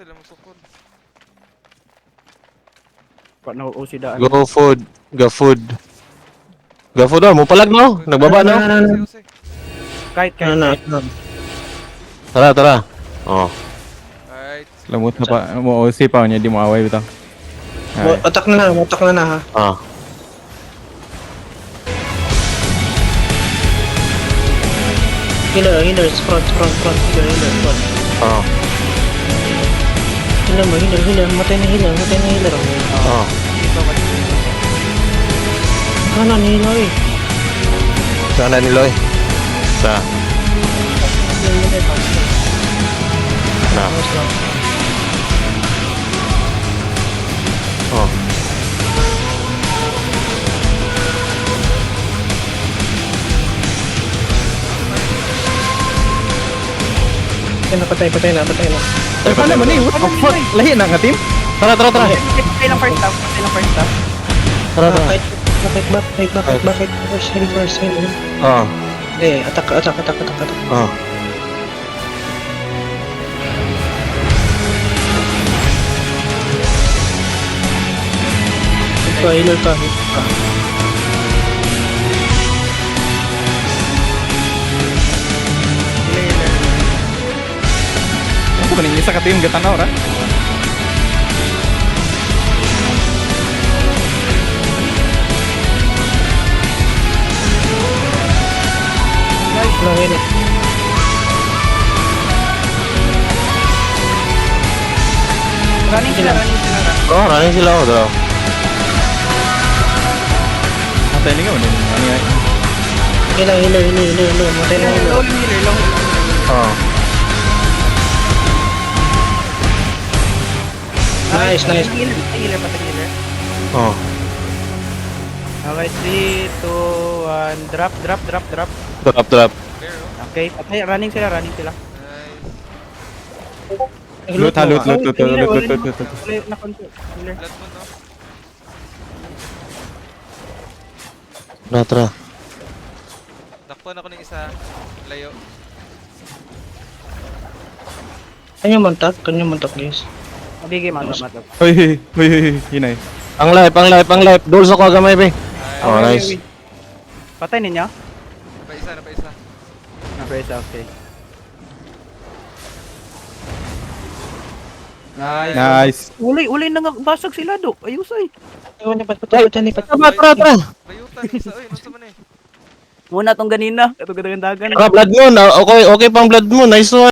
Sila magsukod. Pa na o si daan. Go food. Go food. Go food mo palag no? Nagbaba no? Usi. Kahit Tara, tara. Oh. Alright. Lamot na pa. Mo OC pa niya di mo away bitaw. Ay. Attack na na ha. Ah. Healer, front, healer, front. Ah. Healer, matay na healer. Ah. Kanan healer eh. Sana ni Loy. Sa. Na. Oh. Patay na. Ay pala man what the fuck? Lahi na nga team. Tara, tara, tara. Patay lang first half. Tara, tara. Bakit? First, heal. Ah. Eh, attack. Ah. Healer ka. Ako ba isa ka team gatanaw ra? Lang healer. Running sila. Oh, running sila oh, daw. Atay ni nga man ani ay. Healer. Matay na healer. Low healer. Ah. Nice. Healer. Oh. Okay, 3, 2, 1. Drop. Drop. Clear oh. Okay, patay. Running sila. Nice. Loot. Ulit na control. Healer. Blood mo no. Na, tara. Takpan ako ng isa. Layo. Kanya montak guys. Mabigay man. Hoy, hinay. Ang live. Dulce ako gamay pe. Oh, nice. Patay ninyo? Pa isa. Na-press, okay. Nice. Uli na nga basag sila do. Ayusay. Tara. Bayutan isa. Uy, nasa man eh. Muna tong ganina. Ito gandagan. Tara, blood moon. Okay pang blood moon. Nice one.